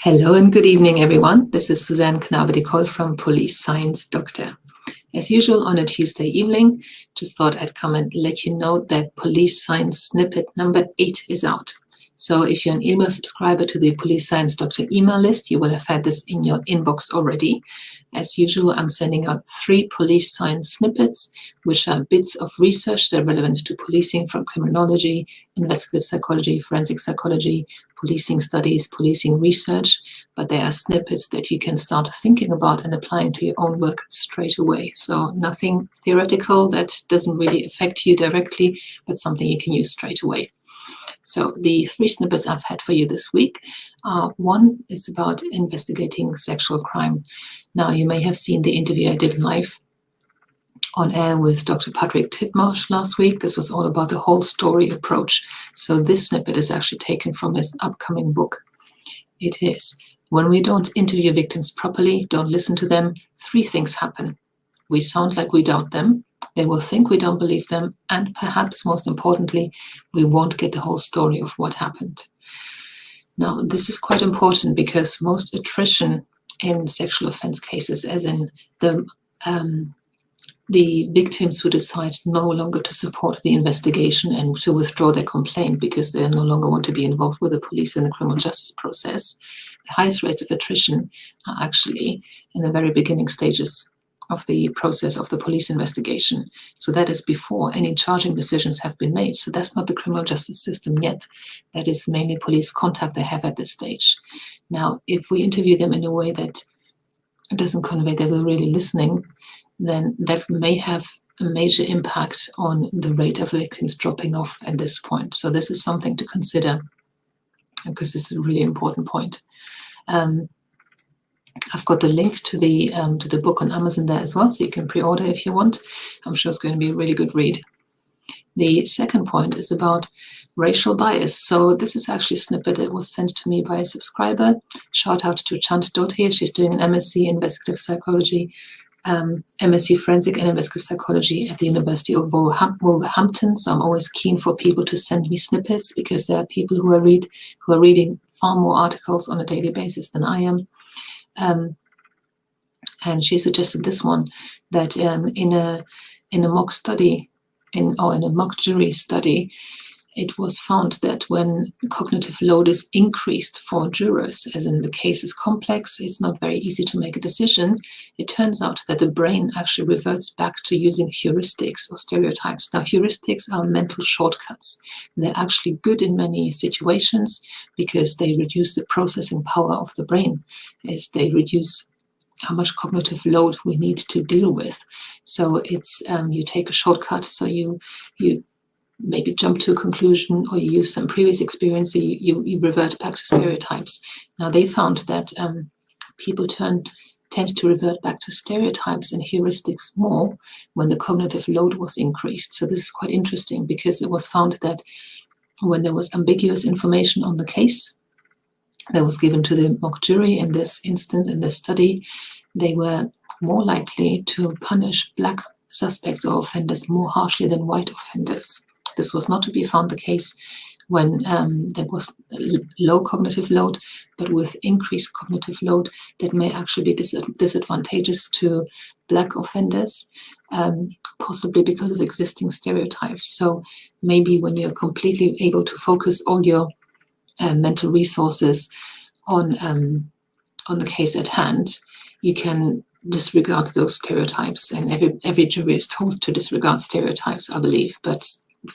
Hello and good evening, everyone. This is Suzanne Knabe-Decoll from Police Science Doctor. As usual, on a Tuesday evening, just thought I'd come and let you know that Police Science Snippet number 8 is out. So if you're an email subscriber to the Police Science Doctor email list, you will have had this in your inbox already. As usual, I'm sending out 3 police science snippets, which are bits of research that are relevant to policing, from criminology, investigative psychology, forensic psychology, policing studies, policing research, but they are snippets that you can start thinking about and applying to your own work straight away. So nothing theoretical that doesn't really affect you directly, but something you can use straight away. So the 3 snippets I've had for you this week, one is about investigating sexual crime. Now, you may have seen the interview I did live on air with Dr. Patrick Titmarsh last week. This was all about the whole story approach. So this snippet is actually taken from his upcoming book. It is, when we don't interview victims properly, don't listen to them, 3 things happen. We sound like we doubt them. They will think we don't believe them. And perhaps most importantly, we won't get the whole story of what happened. Now, this is quite important because most attrition in sexual offense cases, as in the victims who decide no longer to support the investigation and to withdraw their complaint because they no longer want to be involved with the police in the criminal justice process, the highest rates of attrition are actually in the very beginning stages of the process of the police investigation. So that is before any charging decisions have been made. So that's not the criminal justice system yet. That is mainly police contact they have at this stage. Now, if we interview them in a way that doesn't convey that we're really listening, then that may have a major impact on the rate of victims dropping off at this point. So this is something to consider, because this is a really important point. I've got the link to the book on Amazon there as well, so you can pre-order if you want. I'm sure it's going to be a really good read. The second point is about racial bias. So this is actually a snippet that was sent to me by a subscriber. Shout out to Chant Dottir. She's doing an MSc Investigative Psychology, MSc Forensic and Investigative Psychology at the University of Wolverhampton. So I'm always keen for people to send me snippets, because there are people who are reading far more articles on a daily basis than I am. And she suggested this one, that in a mock study, in a mock jury study, it was found that when cognitive load is increased for jurors, as in the case is complex, it's not very easy to make a decision, it turns out that the brain actually reverts back to using heuristics or stereotypes. Now, heuristics are mental shortcuts. They're actually good in many situations because they reduce the processing power of the brain, as they reduce how much cognitive load we need to deal with. So it's you take a shortcut, so you maybe jump to a conclusion, or you use some previous experience, so you revert back to stereotypes. Now, they found that people tend to revert back to stereotypes and heuristics more when the cognitive load was increased. So this is quite interesting, because it was found that when there was ambiguous information on the case that was given to the mock jury in this instance, in this study, they were more likely to punish Black suspects or offenders more harshly than white offenders. This was not to be found the case when there was low cognitive load, but with increased cognitive load, that may actually be disadvantageous to Black offenders, possibly because of existing stereotypes. So maybe when you're completely able to focus all your mental resources on the case at hand, you can disregard those stereotypes. And every jury is told to disregard stereotypes, I believe, but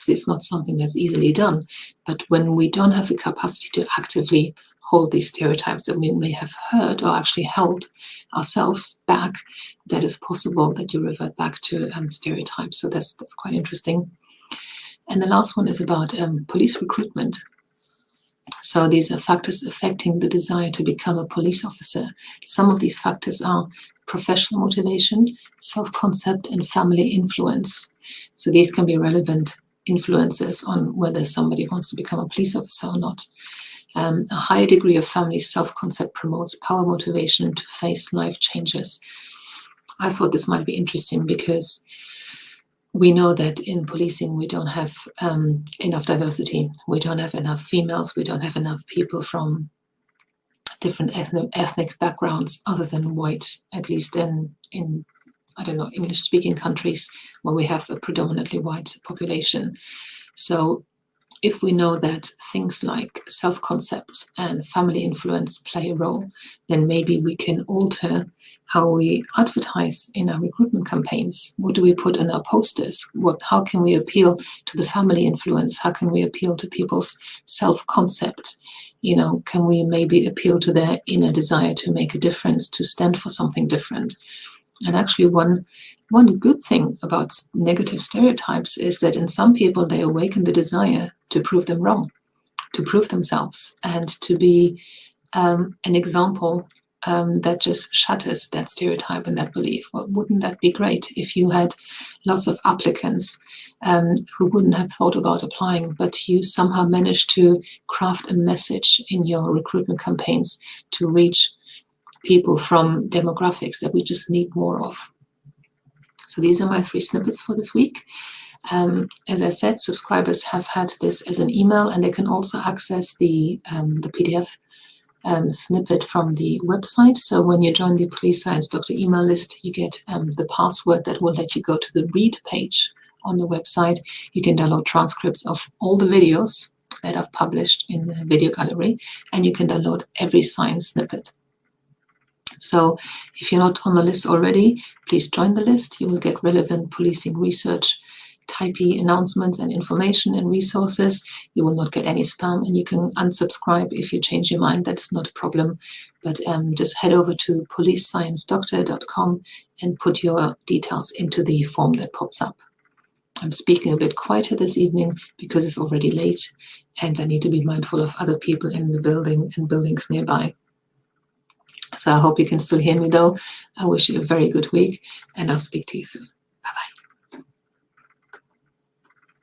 it's not something that's easily done. But when we don't have the capacity to actively hold these stereotypes that we may have heard or actually held ourselves back, that is possible that you revert back to stereotypes. So that's quite interesting. And the last one is about police recruitment. So these are factors affecting the desire to become a police officer. Some of these factors are professional motivation, self-concept, and family influence. So these can be relevant influences on whether somebody wants to become a police officer or not. A higher degree of family self-concept promotes power motivation to face life changes. I thought this might be interesting because we know that in policing we don't have enough diversity. We don't have enough females. We don't have enough people from different ethnic backgrounds other than white, at least in I don't know, English-speaking countries where we have a predominantly white population. So if we know that things like self-concept and family influence play a role, then maybe we can alter how we advertise in our recruitment campaigns. What do we put on our posters? How can we appeal to the family influence? How can we appeal to people's self-concept? Can we maybe appeal to their inner desire to make a difference, to stand for something different? And actually, one good thing about negative stereotypes is that in some people, they awaken the desire to prove them wrong, to prove themselves, and to be an example that just shatters that stereotype and that belief. Well, wouldn't that be great if you had lots of applicants who wouldn't have thought about applying, but you somehow managed to craft a message in your recruitment campaigns to reach people from demographics that we just need more of. So these are my 3 snippets for this week. As I said, subscribers have had this as an email, and they can also access the PDF snippet from the website. So when you join the Police Science Doctor email list, you get the password that will let you go to the read page on the website. You can download transcripts of all the videos that I've published in the video gallery, and you can download every science snippet. So if you're not on the list already, please join the list. You will get relevant policing research, typey announcements and information and resources. You will not get any spam, and you can unsubscribe if you change your mind. That's not a problem. But just head over to policesciencedoctor.com and put your details into the form that pops up. I'm speaking a bit quieter this evening because it's already late and I need to be mindful of other people in the building and buildings nearby. So I hope you can still hear me though. I wish you a very good week, and I'll speak to you soon.